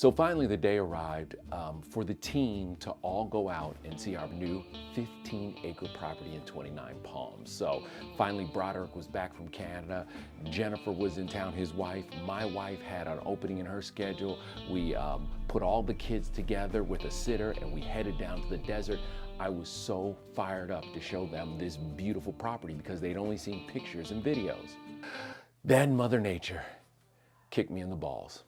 So finally the day arrived for the team to all go out and see our new 15-acre property in 29 Palms. So finally Broderick was back from Canada, Jennifer was in town, his wife, my wife had an opening in her schedule. We put all the kids together with a sitter and we headed down to the desert. I was so fired up to show them this beautiful property because they'd only seen pictures and videos. Then Mother Nature kicked me in the balls.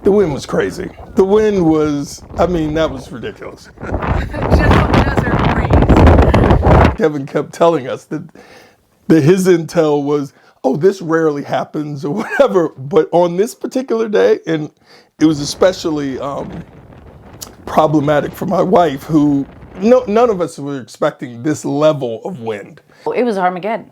The wind was crazy. The wind was, I mean, that was ridiculous. Just on the desert breeze. Kevin kept telling us that his intel was, oh, this rarely happens or whatever. But on this particular day, and it was especially problematic for my wife, who none of us were expecting this level of wind. It was Armageddon.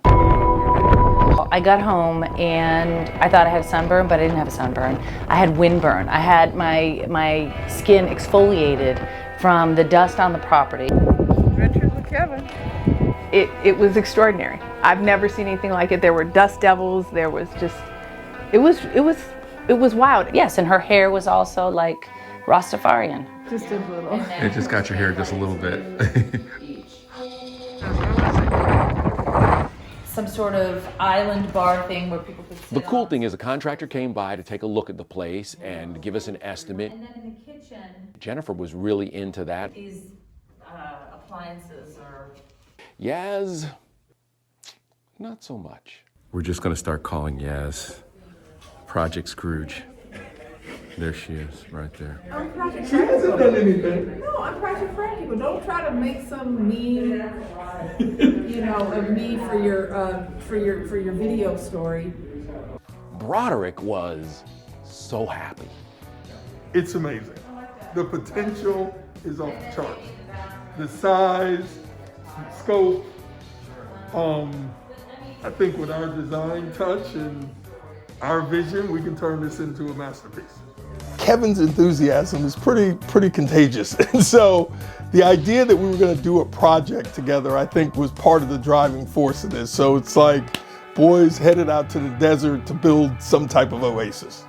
I got home and I thought I had a sunburn, but I didn't have a sunburn. I had windburn. I had my skin exfoliated from the dust on the property. Adventures with Kevin. It was extraordinary. I've never seen anything like it. There were dust devils. There was just, it was wild. Yes, and her hair was also like Rastafarian. Just a little. It just got your hair just a little bit. Some sort of island bar thing where people could sit. The cool thing is a contractor came by to take a look at the place and give us an estimate. And then in the kitchen, Jennifer was really into that. these appliances or... Yaz, not so much. We're just gonna start calling Yaz Project Scrooge. There she is, right there. I'm Project She hasn't done anything. No, I'm Project Frankie, but don't try to make some meme, of me for your video story. Broderick was so happy. It's amazing. The potential is off the charts. The size, scope, I think with our design touch and our vision, we can turn this into a masterpiece. Kevin's enthusiasm is pretty contagious. And so the idea that we were gonna do a project together, I think was part of the driving force of this. So it's like boys headed out to the desert to build some type of oasis.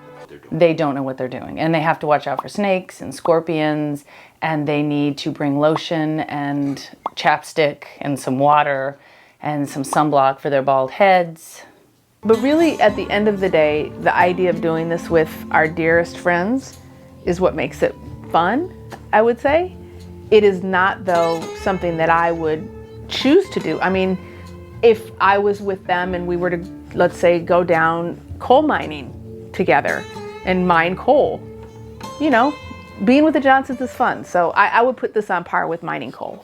They don't know what they're doing, and they have to watch out for snakes and scorpions, and they need to bring lotion and chapstick and some water and some sunblock for their bald heads. But really, at the end of the day, the idea of doing this with our dearest friends is what makes it fun, I would say. It is not, though, something that I would choose to do. I mean, if I was with them and we were to, let's say, go down coal mining together and mine coal, being with the Johnsons is fun. So I would put this on par with mining coal.